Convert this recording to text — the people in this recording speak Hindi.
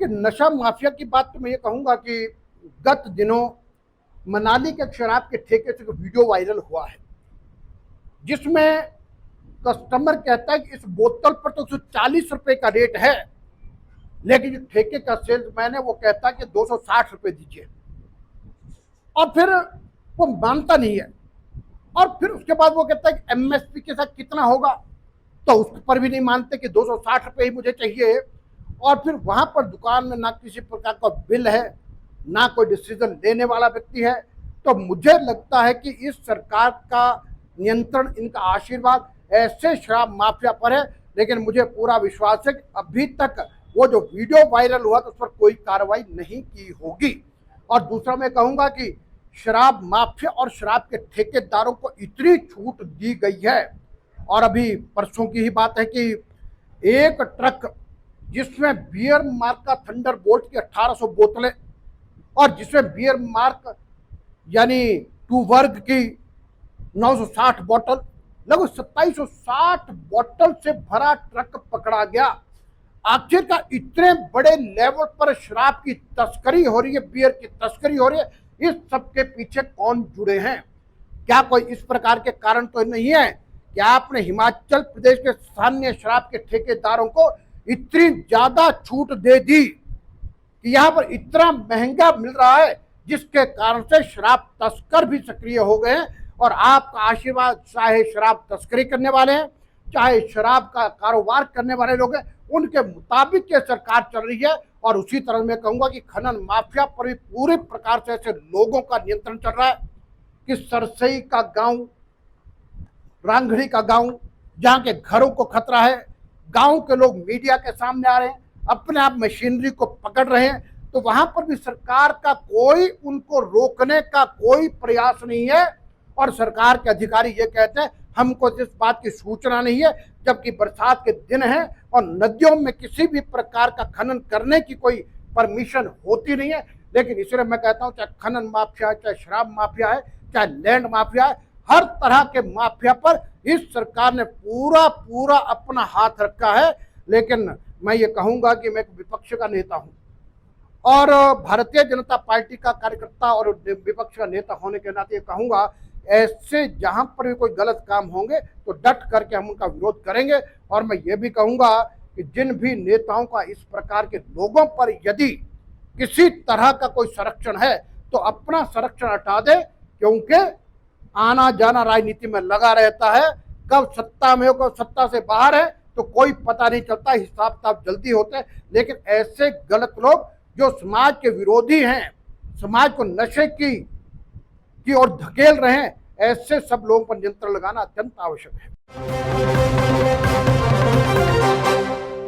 देखिए, नशा माफिया की बात तो मैं ये कहूंगा कि गत दिनों मनाली के शराब के ठेके से वीडियो वायरल हुआ है, जिसमें कस्टमर कहता है कि इस बोतल पर तो 140 रुपए का रेट है, लेकिन जो ठेके का सेल्समैन है वो कहता है कि 260 रुपए दीजिए, और फिर वो मानता नहीं है। और फिर उसके बाद वो कहता है कि एमएसपी के साथ कितना होगा, तो उस पर भी नहीं मानते कि 260 रुपए ही मुझे चाहिए। और फिर वहां पर दुकान में ना किसी प्रकार का बिल है, ना कोई डिसीजन लेने वाला व्यक्ति है। तो मुझे लगता है कि इस सरकार का नियंत्रण, इनका आशीर्वाद ऐसे शराब माफिया पर है, लेकिन मुझे पूरा विश्वास है कि अभी तक वो जो वीडियो वायरल हुआ तो उस पर कोई कार्रवाई नहीं की होगी। और दूसरा मैं कहूंगा कि शराब माफिया और शराब के ठेकेदारों को इतनी छूट दी गई है, और अभी परसों की ही बात है कि एक ट्रक जिसमें बियर मार्क का थंडरबोल्ट की 1800 बोतलें और जिसमें बियर मार्क यानी 2 वर्ग की 960 बोतल, लगभग 2760 बोतल से भरा ट्रक पकड़ा गया। आखिरकार इतने बड़े लेवल पर शराब की तस्करी हो रही है, बियर की तस्करी हो रही है, इस सब के पीछे कौन जुड़े हैं? क्या कोई इस प्रकार के कारण तो नहीं है? क्या आपने हिमाचल प्रदेश के स्थानीय शराब के ठेकेदारों को इतनी ज्यादा छूट दे दी कि यहाँ पर इतना महंगा मिल रहा है, जिसके कारण से शराब तस्कर भी सक्रिय हो गए हैं? और आपका आशीर्वाद, चाहे शराब तस्करी करने वाले हैं, चाहे शराब का कारोबार करने वाले लोग हैं, उनके मुताबिक ये सरकार चल रही है। और उसी तरह मैं कहूंगा कि खनन माफिया पर भी पूरे प्रकार से ऐसे लोगों का नियंत्रण चल रहा है कि सरसई का गांव, रांगड़ी का गांव, जहां के घरों को खतरा है, गांव के लोग मीडिया के सामने आ रहे हैं, अपने आप मशीनरी को पकड़ रहे हैं, तो वहां पर भी सरकार का कोई उनको रोकने का कोई प्रयास नहीं है। और सरकार के अधिकारी ये कहते हैं हमको इस बात की सूचना नहीं है, जबकि बरसात के दिन है और नदियों में किसी भी प्रकार का खनन करने की कोई परमिशन होती नहीं है। लेकिन इसलिए मैं कहता हूं, चाहे खनन माफिया है, चाहे शराब माफिया है, चाहे लैंड माफिया है, हर तरह के माफिया पर इस सरकार ने पूरा पूरा अपना हाथ रखा है। लेकिन मैं ये कहूंगा कि मैं एक विपक्ष का नेता हूं और भारतीय जनता पार्टी का कार्यकर्ता और विपक्ष का नेता होने के नाते कहूंगा, ऐसे जहां पर भी कोई गलत काम होंगे तो डट करके हम उनका विरोध करेंगे। और मैं ये भी कहूंगा कि जिन भी नेताओं का इस प्रकार के लोगों पर यदि किसी तरह का कोई संरक्षण है तो अपना संरक्षण हटा दे, क्योंकि आना जाना राजनीति में लगा रहता है। कब सत्ता में हो, कब सत्ता से बाहर है, तो कोई पता नहीं चलता, हिसाब किताब जल्दी होते हैं। लेकिन ऐसे गलत लोग जो समाज के विरोधी हैं, समाज को नशे की ओर धकेल रहे हैं, ऐसे सब लोगों पर नियंत्रण लगाना अत्यंत आवश्यक है।